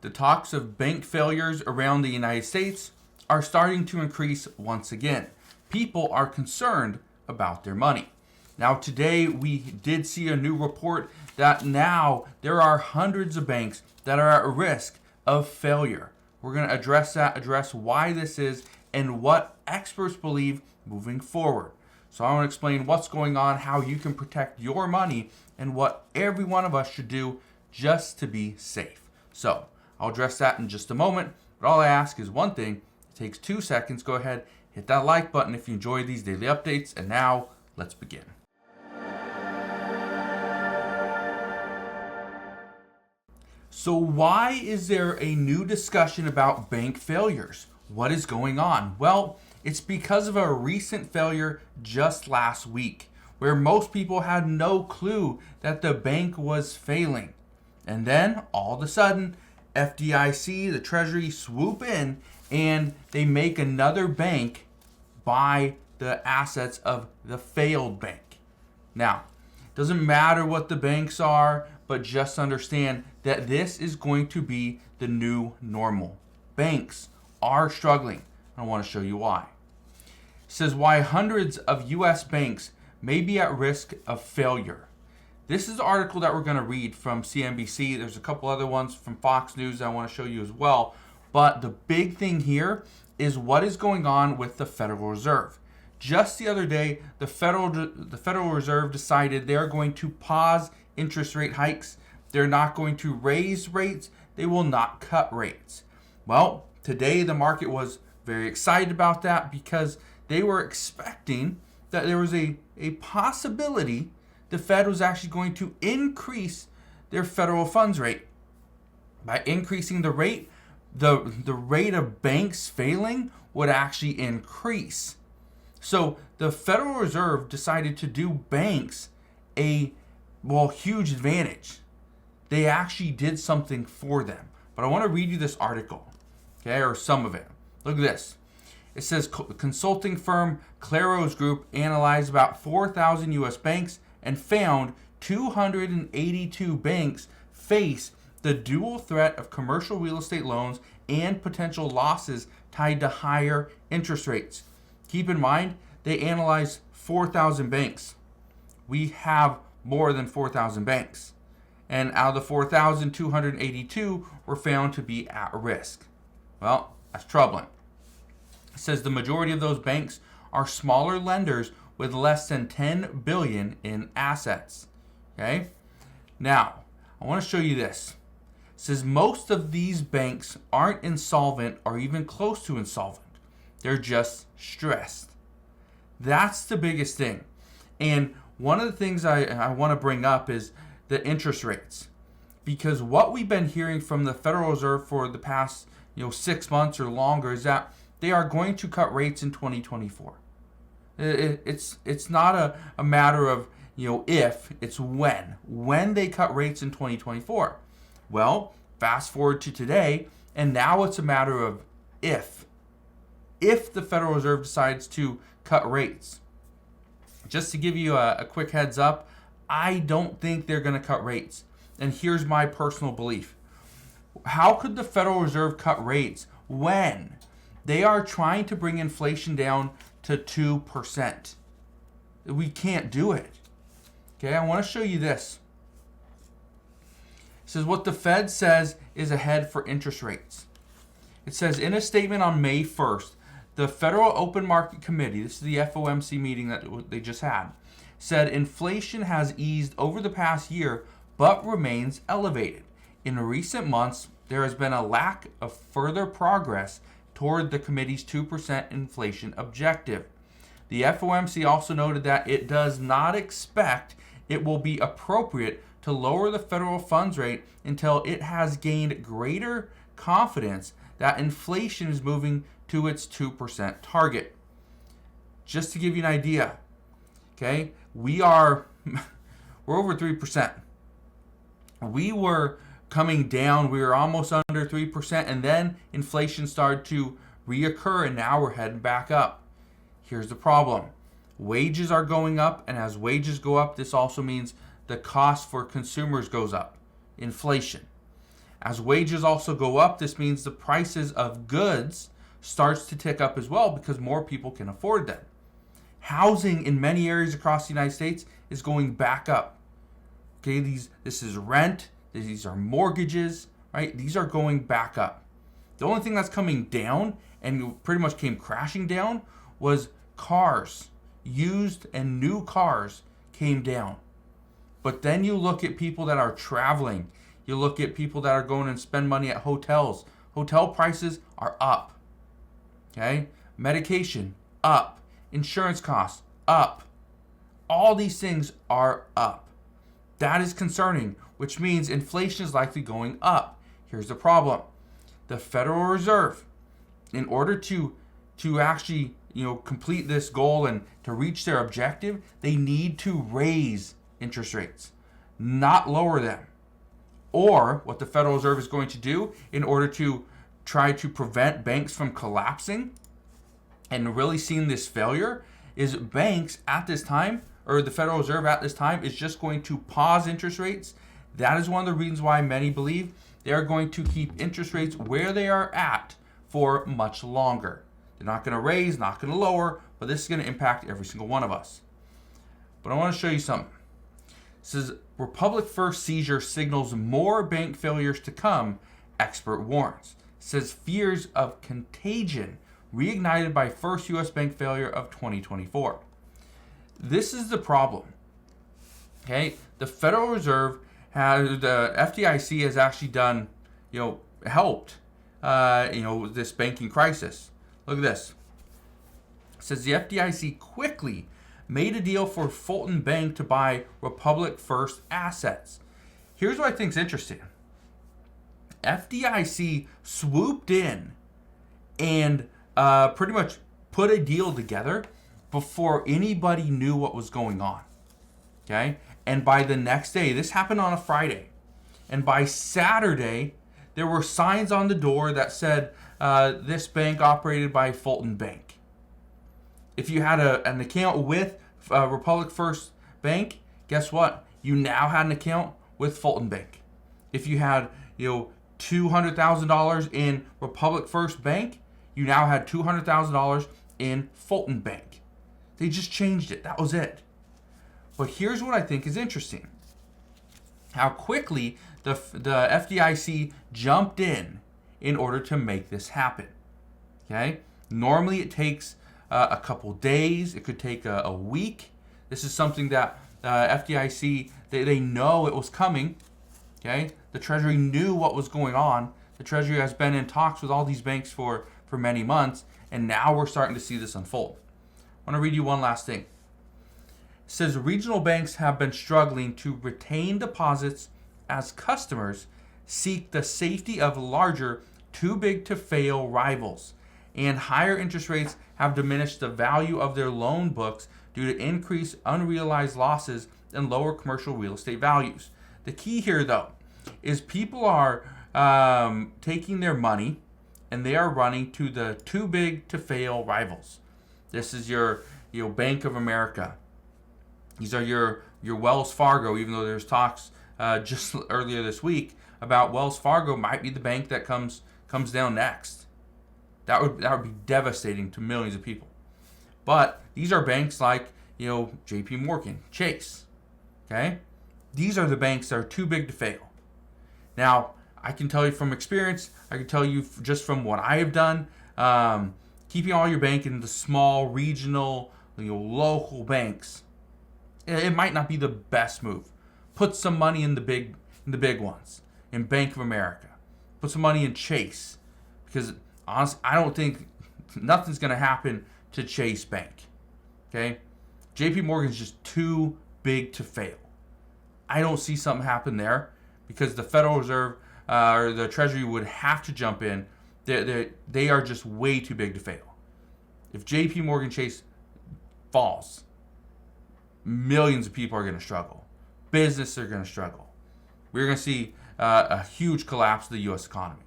The talks of bank failures around the United States are starting to increase once again. People are concerned about their money. Now today we did see a new report that now there are hundreds of banks that are at risk of failure. We're going to address why this is and what experts believe moving forward. So I want to explain what's going on, how you can protect your money, and what every one of us should do just to be safe. So I'll address that in just a moment, but all I ask is one thing. It takes 2 seconds. Go ahead, hit that like button if you enjoy these daily updates, and now let's begin. So why is there a new discussion about bank failures? What is going on? Well, it's because of a recent failure just last week, where most people had no clue that the bank was failing. And then, all of a sudden, FDIC, the Treasury, swoop in and they make another bank buy the assets of the failed bank. Now, it doesn't matter what the banks are, but just understand that this is going to be the new normal. Banks are struggling. I want to show you why. It says why hundreds of U.S. banks may be at risk of failure. This is the article that we're going to read from CNBC. There's a couple other ones from Fox News that I want to show you as well. But the big thing here is what is going on with the Federal Reserve. Just the other day, the Federal Reserve decided they're going to pause interest rate hikes. They're not going to raise rates. They will not cut rates. Well, today the market was very excited about that because they were expecting that there was a possibility the Fed was actually going to increase their federal funds rate. By increasing the rate, the rate of banks failing would actually increase. So the Federal Reserve decided to do banks a huge advantage. They actually did something for them. But I want to read you this article, okay, or some of it. Look at this. It says consulting firm Claro's group analyzed about 4,000 U.S. banks and found 282 banks face the dual threat of commercial real estate loans and potential losses tied to higher interest rates. Keep in mind, they analyzed 4,000 banks. We have more than 4,000 banks. And out of the 4,282 were found to be at risk. Well, that's troubling. It says the majority of those banks are smaller lenders with less than $10 billion in assets. Okay? Now, I want to show you this. It says most of these banks aren't insolvent or even close to insolvent. They're just stressed. That's the biggest thing. And one of the things I want to bring up is the interest rates. Because what we've been hearing from the Federal Reserve for the past 6 months or longer is that they are going to cut rates in 2024. It's not a matter of if, it's when they cut rates in 2024. Well, fast forward to today, and now it's a matter of if the Federal Reserve decides to cut rates. Just to give you a quick heads up, I don't think they're going to cut rates. And here's my personal belief. How could the Federal Reserve cut rates when they are trying to bring inflation down to 2%? We can't do it. Okay, I want to show you this. It says what the Fed says is ahead for interest rates. It says in a statement on May 1st, the Federal Open Market Committee, this is the FOMC meeting that they just had, said inflation has eased over the past year but remains elevated. In recent months, there has been a lack of further progress toward the committee's 2% inflation objective. The FOMC also noted that it does not expect it will be appropriate to lower the federal funds rate until it has gained greater confidence that inflation is moving to its 2% target. Just to give you an idea, okay, we're over 3%. We were coming down, we were almost under 3%, and then inflation started to reoccur, and now we're heading back up. Here's the problem. Wages are going up, and as wages go up, this also means the cost for consumers goes up. Inflation. As wages also go up, this means the prices of goods starts to tick up as well because more people can afford them. Housing in many areas across the United States is going back up. Okay, this is rent, these are mortgages, right? These are going back up. The only thing that's coming down and pretty much came crashing down was cars. Used and new cars came down. But then you look at people that are traveling. You look at people that are going and spend money at hotels. Hotel prices are up. Okay? Medication, up. Insurance costs, up. All these things are up. That is concerning, which means inflation is likely going up. Here's the problem. The Federal Reserve, in order to actually complete this goal and to reach their objective, they need to raise interest rates, not lower them. Or what the Federal Reserve is going to do in order to try to prevent banks from collapsing and really seeing this failure is banks at this time, or the Federal Reserve at this time, is just going to pause interest rates. That is one of the reasons why many believe they are going to keep interest rates where they are at for much longer. They're not going to raise, not going to lower, but this is going to impact every single one of us. But I want to show you something. It says, Republic First seizure signals more bank failures to come, expert warns. It says fears of contagion reignited by first U.S. bank failure of 2024. This is the problem. Okay, the Federal Reserve the FDIC has actually done, helped, this banking crisis. Look at this. It says the FDIC quickly made a deal for Fulton Bank to buy Republic First assets. Here's what I think is interesting. FDIC swooped in and pretty much put a deal together before anybody knew what was going on. Okay? And by the next day, this happened on a Friday, and by Saturday, there were signs on the door that said this bank operated by Fulton Bank. If you had an account with Republic First Bank, guess what? You now had an account with Fulton Bank. If you had $200,000 in Republic First Bank, you now had $200,000 in Fulton Bank. They just changed it. That was it. But here's what I think is interesting. How quickly the FDIC jumped in order to make this happen. Okay? Normally it takes a couple days. It could take a week. This is something that FDIC, they know it was coming. Okay? The Treasury knew what was going on. The Treasury has been in talks with all these banks for many months, and now we're starting to see this unfold. I want to read you one last thing. It says regional banks have been struggling to retain deposits as customers seek the safety of larger, too-big-to-fail rivals, and higher interest rates have diminished the value of their loan books due to increased unrealized losses and lower commercial real estate values. The key here, though, is people are taking their money and they are running to the too-big-to-fail rivals. This is your Bank of America. These are your Wells Fargo, even though there's talks just earlier this week about Wells Fargo might be the bank that comes down next. That would be devastating to millions of people. But these are banks like J.P. Morgan, Chase. Okay, these are the banks that are too big to fail. Now I can tell you from experience. I can tell you just from what I have done. Keeping all your bank in the small regional, local banks, it might not be the best move. Put some money in the big ones, in Bank of America. Put some money in Chase, because honestly, I don't think nothing's going to happen to Chase Bank. Okay, J.P. Morgan's just too big to fail. I don't see something happen there because the Federal Reserve or the Treasury would have to jump in. They are just way too big to fail. If J.P. Morgan Chase falls, millions of people are going to struggle. Businesses are going to struggle. We're going to see a huge collapse of the U.S. economy.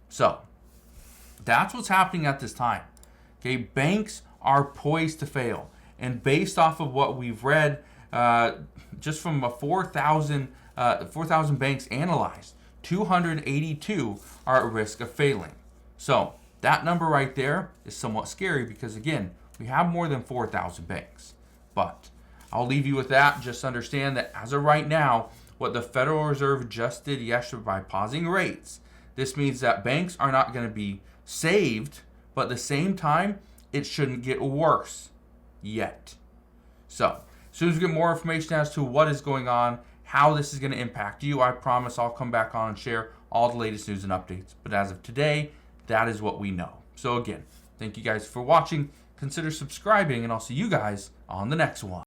So that's what's happening at this time. Okay, banks are poised to fail, and based off of what we've read, just from 4,000 banks analyzed, 282 are at risk of failing. So that number right there is somewhat scary because, again, we have more than 4,000 banks. But I'll leave you with that. Just understand that as of right now, what the Federal Reserve just did yesterday by pausing rates, this means that banks are not going to be saved, but at the same time, it shouldn't get worse yet. So as soon as we get more information as to what is going on, how this is going to impact you, I promise I'll come back on and share all the latest news and updates. But as of today, that is what we know. So again, thank you guys for watching. Consider subscribing, and I'll see you guys on the next one.